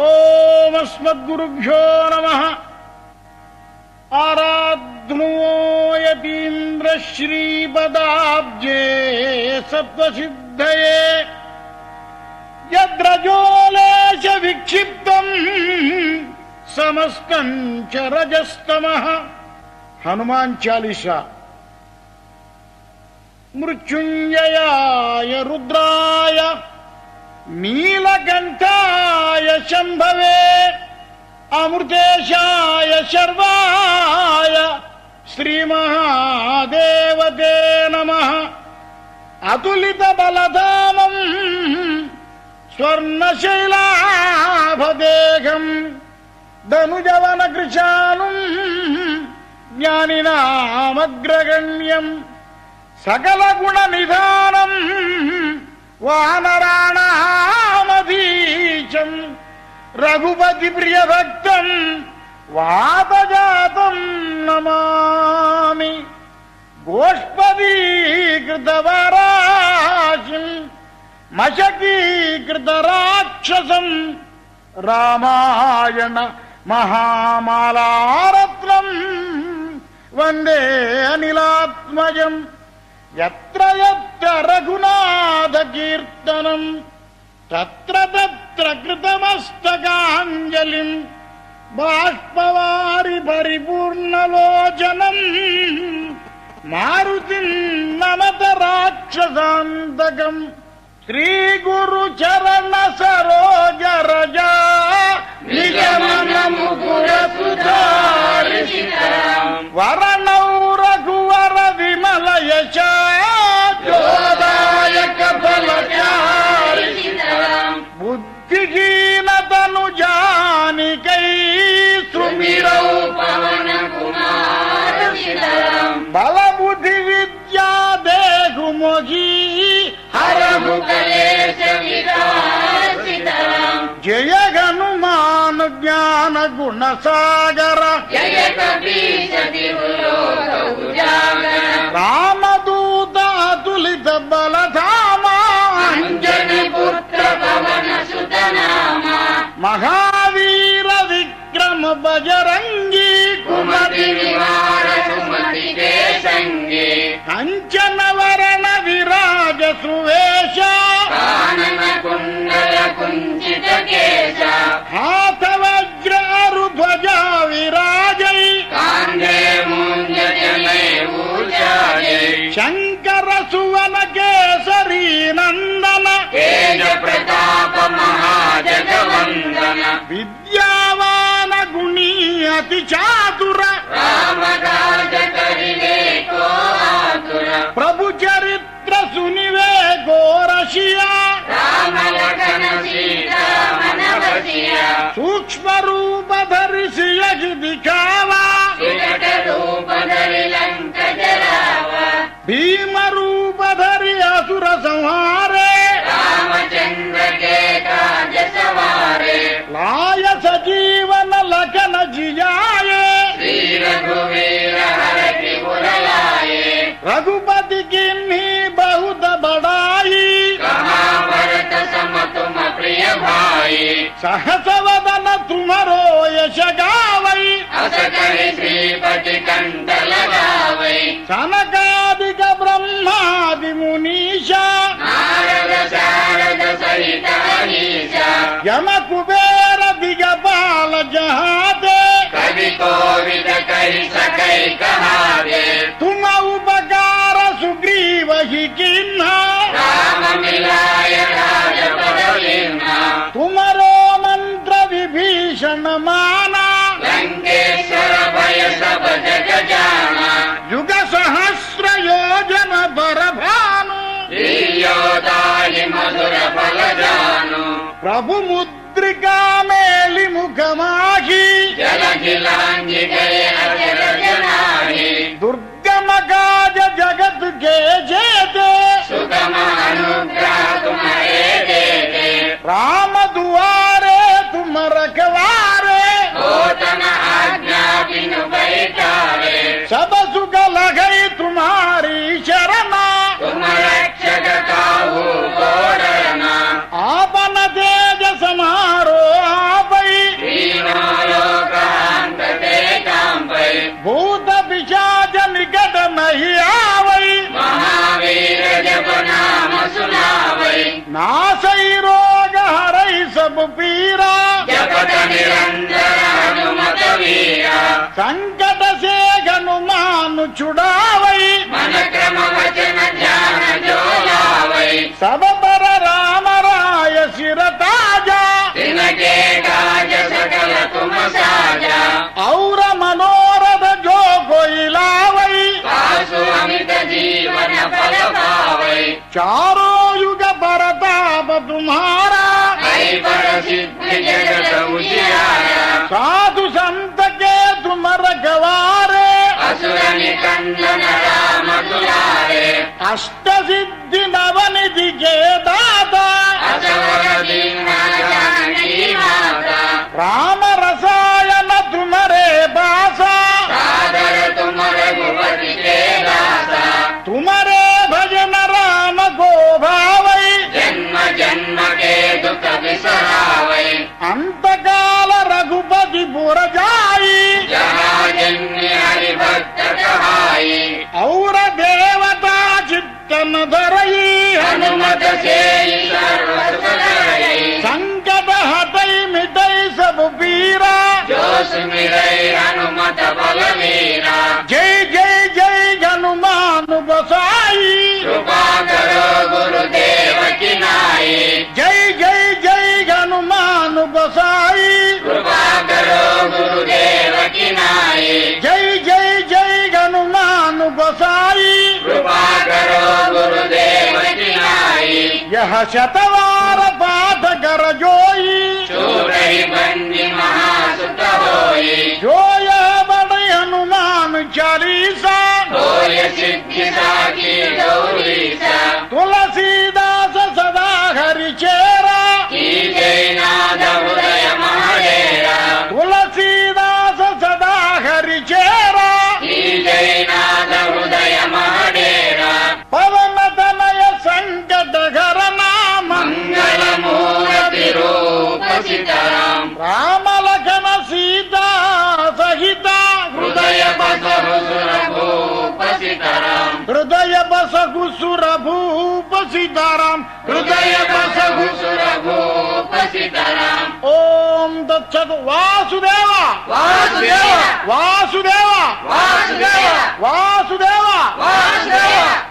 ఓం అస్మద్గురుభ్యో నమః. ఆరాధ్నో యతీంద్ర శ్రీపదాబ్జే సత్వసిద్ధయే యద్రజోలేశ విక్షిప్తం సమస్తం చ రజస్తమః. హనుమాన్ చాలీసా. మృత్యుంజయాయ రుద్రాయ నీలకంఠాయ శంభవే అమృతేశాయ శర్వాయ శ్రీమహాదేవతే నమః. అతులిత బలధామం స్వర్ణశైలాభదేహం ధనుజవన కృశానుం జ్ఞానినామగ్రగణ్యం సకల గుణ నిధానం వానరాణామధీశం రఘుపతి ప్రియభక్తం వాతజాతం నమామి. గోష్పదీకృతవరాశిం మశకీకృత రాక్షసం రామాయణ మహామాలారత్నం వందే అనిలాత్మజం. యత్ర యత్ర రఘునాథ కీర్తనం తత్ర తత్ర కృతమస్తకాంజలిం బాష్పవారి పరిపూర్ణలోచనం మారుతిం నమత రాక్షసాంతకం. శ్రీ గురు చరణ సరోజ రజా వరణౌ రఘువర విమల యశా జోదాయక ఫలచారి బుద్ధిహీనతను జానికై సుమిరౌ పవన కుమార బలబుద్ధి విద్యా దేహుమోహి హరహు కలేశ వికాసితరం. జయ హనుమాన్ జ్ఞాన గుణ సాగర జయ కపీశ దివ్యలోక ఉజాగర రామదూత అతులిత బలధామ అంజని పుత్ర పవన సుత నామ మహావీర విక్రమ బజరంగి కుమతి నివార సుమతి కేశంగి కంచన వరణ విరాజ సువేశ కానన కుండల కుంచిత కేశ హాత వజ్ర అరుధ్వజ విరాజై కాందే మూంజనై ఊచాజై శంకర సువన కేసరీ నందన తేజ ప్రతాప మహాజగవందన విద్యావాన గుణీ అతి చాతుర రామరాజ కరివేకో ఆతుర ప్రభు చరిత్ర సునివే గోరషియా రామ లఖన సీతా మనవసియా సూక్ష్మ రూప ధరిసి యగి దిఖావా వికట రూప ధరి లంక జరావా భీమ రూప ధరి అసుర సంహారే రామచంద్ర के काज सवारे लाय सजीवन लखन जियाए श्री रघुवीर हर त्रिपुर लाए रघुपति किन्ही बहुत बड़ाई कहा भरत सम तुम प्रिय भाई सहस वदन तुम्हारो यश गावई अस कहि श्रीपति कंठ लगावई सनकादिक ब्रह्मादि मुनीषा नारद शारद सहित अनीशा यम कुबेर दिगपाल जहाते कवि कोविद कहि सकै कहावे तुम उपकार सुग्रीव ही किन्हा राम मिलाय राजपद लिन्हा तुमरो मंत्र विभीषण माना लंकेश्वर भय सब जग जाना युग सहस्र योजन बर भानु योदाहि मधुर फल जानु प्रभु मुद्रिका मेलि मुखमाही जल खिलांगी गए अजर जनाही दुर्गम काज जगत के जेते सुगम अनुग्रह तुम्हारे देते राम दुआरे तुम रखवारे होतन आज्ञा बिनु बैठारे सब सुख लगई तुम्हारी शरणा तुम रक्षक काहू को डरना आपन तेज समारो आप सब पीरा जपत निरंतर हनुमत वीरा संकट से हनुमान छुड़ावई मन क्रम वचन ध्यान जो लावै सब पर राम राय सिर ताजा तिनके काज सकल तुम साजा और मनोरथ जो कोई लावई पासु अमित जीवन फल पावै चारों युग परताप तुम्हारा हरि पर सिद्धि जगत उजियारा साधु संत के तुम रखवारे असुर निकंदन राम दुलारे अष्ट सिद्धि नवनिधि के दाता असवर दीना जानकी माता राम रसायन तुम्हारे बासा सादर तुम रघुपति के दासा तुम्हारे भजन राम को भावई जन्म जन्म के दुख बिसरावै अंत काल रघुपति पुर जाई जहाँ जन्य हरि भक्त कहाई और देवता चित्तन धरई हनुमत से सर्व सुख करई संकट हटई मिटई सब पीरा जो सुमिरै हनुमत बलवीरा जय जय जय हनुमान गोसाई कृपा करो गुरुदेव की नाई जय जय जय हनुमान गोसाई कृपा करो गुरुदेव की नाई जय जय जय हनुमान गोसाई कृपा करो गुरुदेव की नाई यह शतवार पाठ कर जोई छोड़ई बंदी महासुत होई जो यह बड़े हनुमान चालीसा होय सिद्धि साखी गौरीसा तुलसीदास सदा हरि चेरा की जय नाद हृदय महाडेरा तुलसीदास सदा हरि चेरा की जय नाद हृदय महाडेरा पवन तनय संकट घर नाम मंगल मूर्ति रूप सीताराम राम लखन सीता सहिता हृदय बसहु सुर भूप सीताराम हृदय बस सुर भूप सीताराम हृदय बसहु सुर भूप सीताराम ओम दत्सत वासुदेव वासुदेव वासुदेव वासुदेव वासुदेव वासुदेव